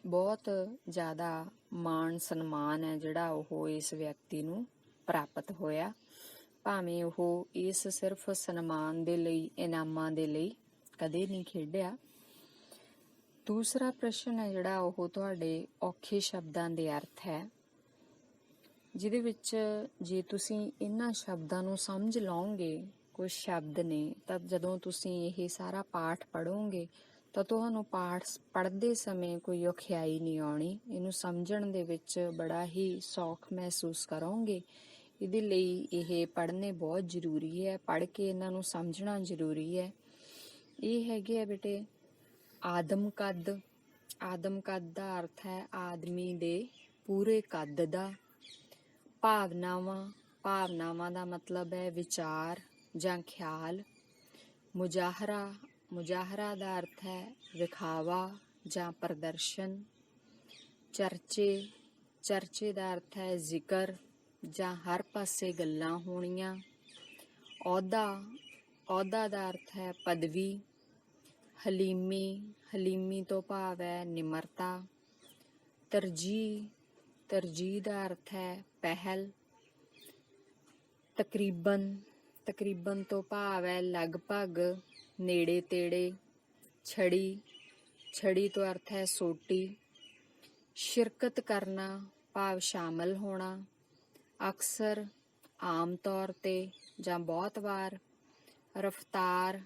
Speaker 1: ਬਹੁਤ ਜ਼ਿਆਦਾ ਮਾਣ ਸਨਮਾਨ ਹੈ ਜਿਹੜਾ ਉਹ ਇਸ ਵਿਅਕਤੀ ਨੂੰ ਪ੍ਰਾਪਤ ਹੋਇਆ, ਭਾਵੇਂ ਉਹ ਇਸ ਸਿਰਫ ਸਨਮਾਨ ਦੇ ਲਈ, ਇਨਾਮਾਂ ਦੇ ਲਈ ਕਦੇ ਨਹੀਂ ਖੇਡਿਆ। ਦੂਸਰਾ ਪ੍ਰਸ਼ਨ ਹੈ ਜਿਹੜਾ ਉਹ ਤੁਹਾਡੇ ਔਖੇ ਸ਼ਬਦਾਂ ਦੇ ਅਰਥ ਹੈ, ਜਿਹਦੇ ਵਿੱਚ ਜੇ ਤੁਸੀਂ ਇਹਨਾਂ ਸ਼ਬਦਾਂ ਨੂੰ ਸਮਝ ਲਓਗੇ, ਕੁਝ ਸ਼ਬਦ ਨੇ, ਤਾਂ ਜਦੋਂ ਤੁਸੀਂ ਇਹ ਸਾਰਾ ਪਾਠ ਪੜ੍ਹੋਗੇ ਤਾਂ ਤੁਹਾਨੂੰ ਪਾਠ ਪੜ੍ਹਦੇ ਸਮੇਂ ਕੋਈ ਔਖਿਆਈ ਨਹੀਂ ਆਉਣੀ। ਇਹਨੂੰ ਸਮਝਣ ਦੇ ਵਿੱਚ ਬੜਾ ਹੀ ਸੌਖ ਮਹਿਸੂਸ ਕਰੋਗੇ। ਇਹਦੇ ਲਈ ਇਹ ਪੜ੍ਹਨੇ ਬਹੁਤ ਜ਼ਰੂਰੀ ਹੈ, ਪੜ੍ਹ ਕੇ ਇਹਨਾਂ ਨੂੰ ਸਮਝਣਾ ਜ਼ਰੂਰੀ ਹੈ। ਇਹ ਹੈਗੇ ਆ ਬੇਟੇ ਆਦਮ ਕੱਦ। ਆਦਮ ਕੱਦ ਦਾ ਅਰਥ ਹੈ ਆਦਮੀ ਦੇ ਪੂਰੇ ਕੱਦ ਦਾ। ਭਾਵਨਾਵਾਂ, ਭਾਵਨਾਵਾਂ ਦਾ ਮਤਲਬ ਹੈ ਵਿਚਾਰ ਜਾਂ ਖਿਆਲ। ਮੁਜ਼ਾਹਰਾ, ਮੁਜ਼ਾਹਰਾ ਦਾ ਅਰਥ ਹੈ ਵਿਖਾਵਾ ਜਾਂ ਪ੍ਰਦਰਸ਼ਨ। ਚਰਚੇ, ਚਰਚੇ ਦਾ ਅਰਥ ਹੈ ਜ਼ਿਕਰ ਜਾਂ ਹਰ ਪਾਸੇ ਗੱਲਾਂ ਹੋਣੀਆਂ। ਅਹੁਦਾ, ਅਹੁਦਾ ਦਾ ਅਰਥ ਹੈ ਪਦਵੀ। ਹਲੀਮੀ, ਹਲੀਮੀ ਤੋਂ ਭਾਵ ਹੈ ਨਿਮਰਤਾ। ਤਰਜੀਹ, ਤਰਜੀਹ ਦਾ ਅਰਥ ਹੈ ਪਹਿਲ। ਤਕਰੀਬਨ, ਤਕਰੀਬਨ ਤੋਂ ਭਾਵ ਹੈ ਲਗਭਗ, ਨੇੜੇ ਤੇੜੇ। ਛੜੀ, ਛੜੀ ਤੋਂ ਅਰਥ ਹੈ ਸੋਟੀ। ਸ਼ਿਰਕਤ ਕਰਨਾ ਭਾਵ ਸ਼ਾਮਲ ਹੋਣਾ। ਅਕਸਰ, ਆਮ ਤੌਰ ਤੇ ਜਾਂ ਬਹੁਤ ਵਾਰ। ਰਫਤਾਰ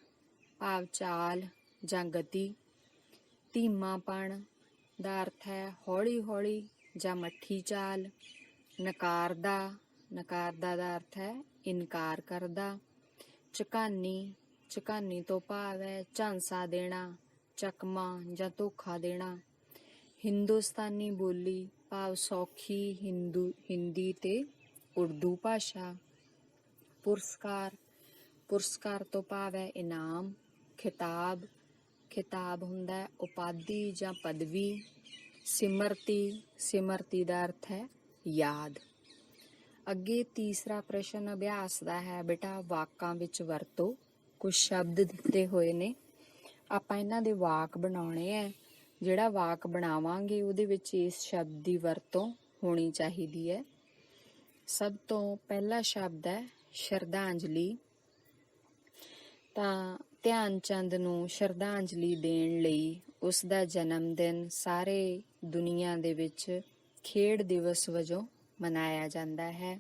Speaker 1: ਭਾਵ ਚਾਲ ਜਾਂ ਗਤੀ। ਧੀਮਾਪਣ ਦਾ ਅਰਥ ਹੈ ਹੌਲੀ ਹੌਲੀ ਜਾਂ ਮੱਠੀ ਚਾਲ। ਨਕਾਰਦਾ, ਨਕਾਰਦਾ ਦਾ ਅਰਥ ਹੈ ਇਨਕਾਰ ਕਰਦਾ। ਝਕਾਨੀ, ਝਕਾਨੀ ਤੋਂ ਭਾਵ ਹੈ ਝਾਂਸਾ ਦੇਣਾ, ਚਕਮਾ ਜਾਂ ਧੋਖਾ ਦੇਣਾ। ਹਿੰਦੁਸਤਾਨੀ ਬੋਲੀ ਭਾਵ ਸੌਖੀ ਹਿੰਦੀ ਤੇ ਉਰਦੂ ਭਾਸ਼ਾ। ਪੁਰਸਕਾਰ, ਪੁਰਸਕਾਰ ਤੋਂ ਭਾਵ ਹੈ ਇਨਾਮ। ਖਿਤਾਬ, ਖਿਤਾਬ ਹੁੰਦਾ ਹੈ ਉਪਾਧੀ ਜਾਂ ਪਦਵੀ। ਸਿਮਰਤੀ, ਸਿਮਰਤੀ ਦਾ ਅਰਥ ਹੈ ਯਾਦ। ਅੱਗੇ ਤੀਸਰਾ ਪ੍ਰਸ਼ਨ ਅਭਿਆਸ ਦਾ ਹੈ ਬੇਟਾ ਵਾਕਾਂ ਵਿੱਚ ਵਰਤੋ। ਕੁਝ ਸ਼ਬਦ ਦਿੱਤੇ ਹੋਏ ਨੇ, ਆਪਾਂ ਇਹਨਾਂ ਦੇ ਵਾਕ ਬਣਾਉਣੇ ਹੈ। ਜਿਹੜਾ ਵਾਕ ਬਣਾਵਾਂਗੇ ਉਹਦੇ ਵਿੱਚ ਇਸ ਸ਼ਬਦ ਦੀ ਵਰਤੋਂ ਹੋਣੀ ਚਾਹੀਦੀ ਹੈ। ਸਭ ਤੋਂ ਪਹਿਲਾ ਸ਼ਬਦ ਹੈ ਸ਼ਰਧਾਂਜਲੀ। ਤਾਂ ਧਿਆਨ ਚੰਦ ਨੂੰ ਸ਼ਰਧਾਂਜਲੀ ਦੇਣ ਲਈ ਉਸ ਦਾ ਜਨਮ ਦਿਨ ਸਾਰੇ ਦੁਨੀਆ ਦੇ ਵਿੱਚ ਖੇਡ ਦਿਵਸ ਵਜੋਂ ਮਨਾਇਆ ਜਾਂਦਾ ਹੈ।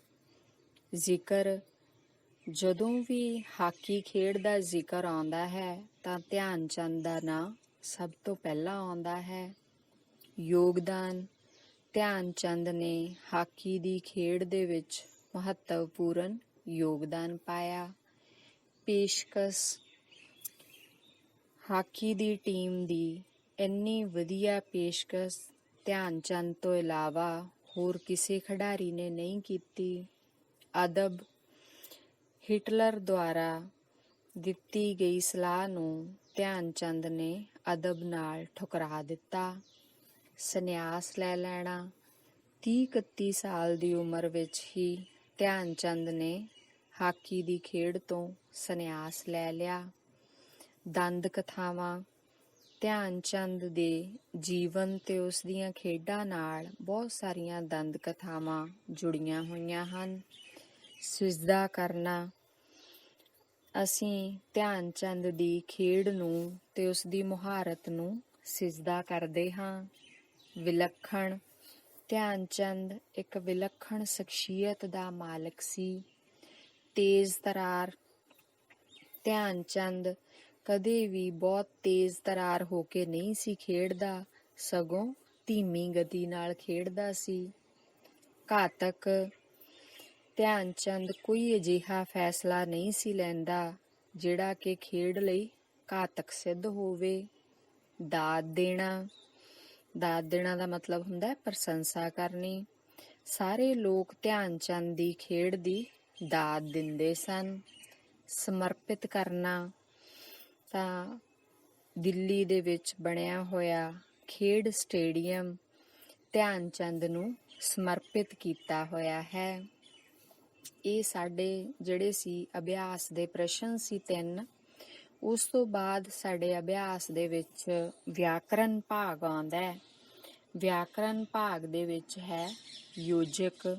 Speaker 1: ਜ਼ਿਕਰ, ਜਦੋਂ ਵੀ ਹਾਕੀ ਖੇਡ ਦਾ ਜ਼ਿਕਰ ਆਉਂਦਾ ਹੈ ਤਾਂ ਧਿਆਨ ਚੰਦ ਦਾ ਨਾਂ ਸਭ ਤੋਂ ਪਹਿਲਾਂ ਆਉਂਦਾ ਹੈ। ਯੋਗਦਾਨ, ਧਿਆਨ ਚੰਦ ਨੇ ਹਾਕੀ ਦੀ ਖੇਡ ਦੇ ਵਿੱਚ ਮਹੱਤਵਪੂਰਨ ਯੋਗਦਾਨ ਪਾਇਆ। ਪੇਸ਼ਕਸ਼, ਹਾਕੀ ਦੀ ਟੀਮ ਦੀ ਇੰਨੀ ਵਧੀਆ ਪੇਸ਼ਕਸ਼ ਧਿਆਨ ਚੰਦ ਤੋਂ ਇਲਾਵਾ ਹੋਰ ਕਿਸੇ ਖਿਡਾਰੀ ਨੇ ਨਹੀਂ ਕੀਤੀ। ਅਦਬ, ਹਿਟਲਰ ਦੁਆਰਾ ਦਿੱਤੀ ਗਈ ਸਲਾਹ ਨੂੰ ਧਿਆਨ ਚੰਦ ਨੇ ਅਦਬ ਨਾਲ ਠੁਕਰਾ ਦਿੱਤਾ। ਸੰਨਿਆਸ ਲੈ ਲੈਣਾ, 30-31 ਸਾਲ ਦੀ ਉਮਰ ਵਿੱਚ ਹੀ ਧਿਆਨ ਚੰਦ ਨੇ ਹਾਕੀ ਦੀ ਖੇਡ ਤੋਂ ਸੰਨਿਆਸ ਲੈ ਲਿਆ। ਦੰਦ ਕਥਾਵਾਂ, ਧਿਆਨ ਚੰਦ ਦੇ ਜੀਵਨ ਤੇ ਉਸ ਦੀਆਂ ਖੇਡਾਂ ਨਾਲ ਬਹੁਤ ਸਾਰੀਆਂ ਦੰਦ ਕਥਾਵਾਂ ਜੁੜੀਆਂ ਹੋਈਆਂ ਹਨ। ਸਿਜਦਾ ਕਰਨਾ, ਅਸੀਂ ਧਿਆਨ ਚੰਦ ਦੀ ਖੇਡ ਨੂੰ ਤੇ ਉਸ ਦੀ ਮੁਹਾਰਤ ਨੂੰ ਸਿਜਦਾ ਕਰਦੇ ਹਾਂ। ਵਿਲੱਖਣ, ਧਿਆਨ ਚੰਦ ਇੱਕ ਵਿਲੱਖਣ ਸ਼ਖਸੀਅਤ ਦਾ ਮਾਲਕ ਸੀ। ਤੇਜ਼ ਤਰਾਰ, ਧਿਆਨ ਚੰਦ ਕਦੇ ਵੀ ਬਹੁਤ ਤੇਜ਼ ਤਰਾਰ ਹੋ ਕੇ ਨਹੀਂ ਸੀ ਖੇਡਦਾ, ਸਗੋਂ ਧੀਮੀ ਗਤੀ ਨਾਲ ਖੇਡਦਾ ਸੀ। ਘਾਤਕ, ਧਿਆਨ ਚੰਦ ਕੋਈ ਅਜਿਹਾ ਫੈਸਲਾ ਨਹੀਂ ਸੀ ਲੈਂਦਾ ਜਿਹੜਾ ਕਿ ਖੇਡ ਲਈ ਘਾਤਕ ਸਿੱਧ ਹੋਵੇ। ਦਾਦ ਦੇਣਾ, ਦਾਦ ਦੇਣਾ ਦਾ ਮਤਲਬ ਹੁੰਦਾ ਹੈ ਪ੍ਰਸ਼ੰਸਾ ਕਰਨੀ। ਸਾਰੇ ਲੋਕ ਧਿਆਨ ਚੰਦ ਦੀ ਖੇਡ ਦੀ ਦਾਦ ਦਿੰਦੇ ਸਨ। ਸਮਰਪਿਤ ਕਰਨਾ, ਤਾਂ ਦਿੱਲੀ ਦੇ ਵਿੱਚ ਬਣਿਆ ਹੋਇਆ ਖੇਡ ਸਟੇਡੀਅਮ ਧਿਆਨ ਚੰਦ ਨੂੰ ਸਮਰਪਿਤ ਕੀਤਾ ਹੋਇਆ ਹੈ। ਇਹ ਸਾਡੇ ਜਿਹੜੇ ਸੀ ਅਭਿਆਸ ਦੇ ਪ੍ਰਸ਼ਨ ਸੀ 3। ਉਸ ਤੋਂ ਬਾਅਦ ਸਾਡੇ ਅਭਿਆਸ ਦੇ ਵਿੱਚ ਵਿਆਕਰਨ ਭਾਗ ਆਉਂਦਾ ਹੈ। ਵਿਆਕਰਨ ਭਾਗ ਦੇ ਵਿੱਚ ਹੈ ਯੋਜਕ।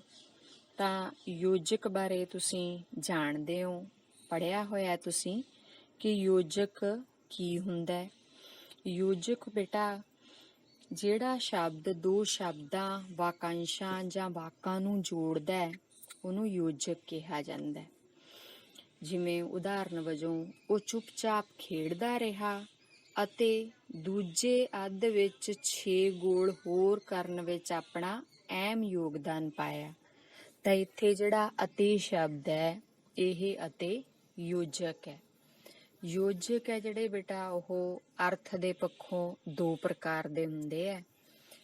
Speaker 1: ਤਾਂ ਯੋਜਕ ਬਾਰੇ ਤੁਸੀਂ ਜਾਣਦੇ ਹੋ, ਪੜ੍ਹਿਆ ਹੋਇਆ ਤੁਸੀਂ ਕਿ ਯੋਜਕ ਕੀ ਹੁੰਦਾ ਹੈ। ਯੋਜਕ ਬੇਟਾ ਜਿਹੜਾ ਸ਼ਬਦ ਦੋ ਸ਼ਬਦਾਂ, ਵਾਕਾਂਸ਼ਾਂ ਜਾਂ ਵਾਕਾਂ ਨੂੰ ਜੋੜਦਾ ਹੈ ਉਹਨੂੰ ਯੋਜਕ ਕਿਹਾ ਜਾਂਦਾ ਹੈ। ਜਿਵੇਂ ਉਦਾਹਰਨ ਵਜੋਂ ਉਹ ਚੁੱਪਚਾਪ ਖੇਡਦਾ ਰਿਹਾ ਅਤੇ ਦੂਜੇ ਅੱਧ ਵਿੱਚ 6 ਗੋਲ ਹੋਰ ਕਰਨ ਵਿੱਚ ਆਪਣਾ ਅਹਿਮ ਯੋਗਦਾਨ ਪਾਇਆ। ਤਾਂ ਇੱਥੇ ਜਿਹੜਾ ਅਤੇ ਸ਼ਬਦ ਹੈ ਇਹ ਅਤੇ ਯੋਜਕ ਹੈ। ਯੋਜਕ ਹੈ ਜਿਹੜੇ ਬੇਟਾ ਉਹ ਅਰਥ ਦੇ ਪੱਖੋਂ ਦੋ ਪ੍ਰਕਾਰ ਦੇ ਹੁੰਦੇ ਆ,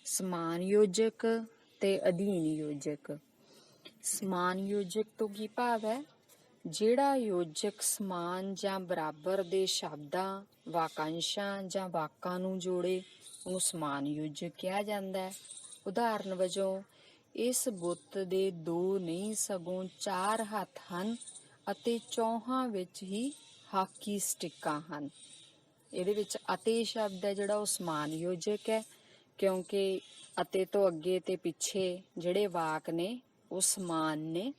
Speaker 1: ਸਮਾਨ ਯੋਜਕ ਤੇ ਅਧੀਨ ਯੋਜਕ। ਸਮਾਨ ਯੋਜਕ ਤੋਂ ਕੀ ਭਾਵ ਹੈ? ਜਿਹੜਾ ਯੋਜਕ ਸਮਾਨ ਜਾਂ ਬਰਾਬਰ ਦੇ ਸ਼ਬਦਾਂ, ਵਾਕਾਂਸ਼ਾਂ ਜਾਂ ਵਾਕਾਂ ਨੂੰ ਜੋੜੇ ਉਹਨੂੰ ਸਮਾਨ ਯੋਜਕ ਕਿਹਾ ਜਾਂਦਾ ਹੈ। ਉਦਾਹਰਨ ਵਜੋਂ ਇਸ ਬੁੱਤ ਦੇ 2 ਨਹੀਂ ਸਗੋਂ 4 ਹੱਥ ਹਨ ਅਤੇ ਚੌਹਾਂ ਵਿੱਚ ਹੀ ਹਾਕੀ ਸਟਿੱਕਾਂ ਹਨ। ਇਹਦੇ ਵਿੱਚ ਅਤੇ ਸ਼ਬਦ ਹੈ ਜਿਹੜਾ ਉਹ ਸਮਾਨ ਯੋਜਕ ਹੈ, ਕਿਉਂਕਿ ਅਤੇ ਤੋਂ ਅੱਗੇ ਤੇ ਪਿੱਛੇ ਜਿਹੜੇ ਵਾਕ ਨੇ ਉਹ ਸਮਾਨ ਨੇ।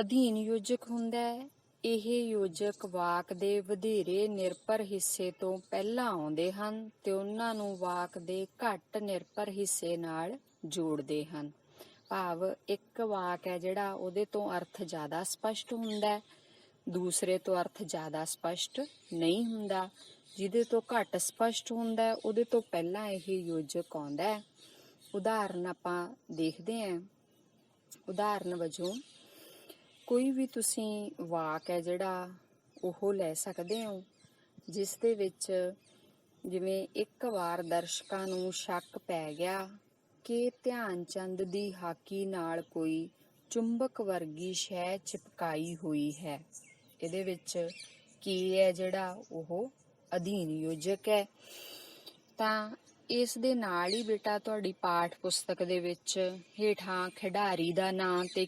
Speaker 1: ਅਧੀਨ ਯੋਜਕ ਹੁੰਦਾ ਹੈ, ਇਹ ਯੋਜਕ ਵਾਕ ਦੇ ਵਧੇਰੇ ਨਿਰਭਰ ਹਿੱਸੇ ਤੋਂ ਪਹਿਲਾਂ ਆਉਂਦੇ ਹਨ ਤੇ ਉਹਨਾਂ ਨੂੰ ਵਾਕ ਦੇ ਘੱਟ ਨਿਰਭਰ ਹਿੱਸੇ ਨਾਲ ਜੋੜਦੇ ਹਨ। ਭਾਵ ਇੱਕ ਵਾਕ ਹੈ ਜਿਹੜਾ ਉਹਦੇ ਤੋਂ ਅਰਥ ਜ਼ਿਆਦਾ ਸਪਸ਼ਟ ਹੁੰਦਾ ਹੈ, ਦੂਸਰੇ ਤੋਂ ਅਰਥ ਜ਼ਿਆਦਾ ਸਪਸ਼ਟ ਨਹੀਂ ਹੁੰਦਾ। ਜਿਹਦੇ ਤੋਂ ਘੱਟ ਸਪਸ਼ਟ ਹੁੰਦਾ ਹੈ ਉਹਦੇ ਤੋਂ ਪਹਿਲਾਂ ਇਹ ਯੋਜਕ ਆਉਂਦਾ ਹੈ। ਉਦਾਹਰਨ ਆਪਾਂ ਦੇਖਦੇ ਹਾਂ। ਉਦਾਹਰਨ ਵਜੋਂ ਕੋਈ ਵੀ ਤੁਸੀਂ ਵਾਕ ਹੈ ਜਿਹੜਾ ਉਹ ਲੈ ਸਕਦੇ ਹੋ, ਜਿਸ ਦੇ ਵਿੱਚ ਜਿਵੇਂ ਇੱਕ ਵਾਰ ਦਰਸ਼ਕਾਂ ਨੂੰ ਸ਼ੱਕ ਪੈ ਗਿਆ ਕਿ ਧਿਆਨ ਚੰਦ ਦੀ ਹਾਕੀ ਨਾਲ ਕੋਈ ਚੁੰਬਕ ਵਰਗੀ ਸ਼ੈ ਚਿਪਕਾਈ ਹੋਈ ਹੈ। ਇਹਦੇ ਵਿੱਚ ਕੀ ਹੈ ਜਿਹੜਾ ਉਹ ਅਧੀਨ ਯੋਜਕ ਹੈ। ਤਾਂ ਇਸ ਦੇ ਨਾਲ ਹੀ ਬੇਟਾ ਤੁਹਾਡੀ ਪਾਠ ਪੁਸਤਕ ਦੇ ਵਿੱਚ ਹੇਠਾਂ ਖਿਡਾਰੀ ਦਾ ਨਾਂ ਤੇ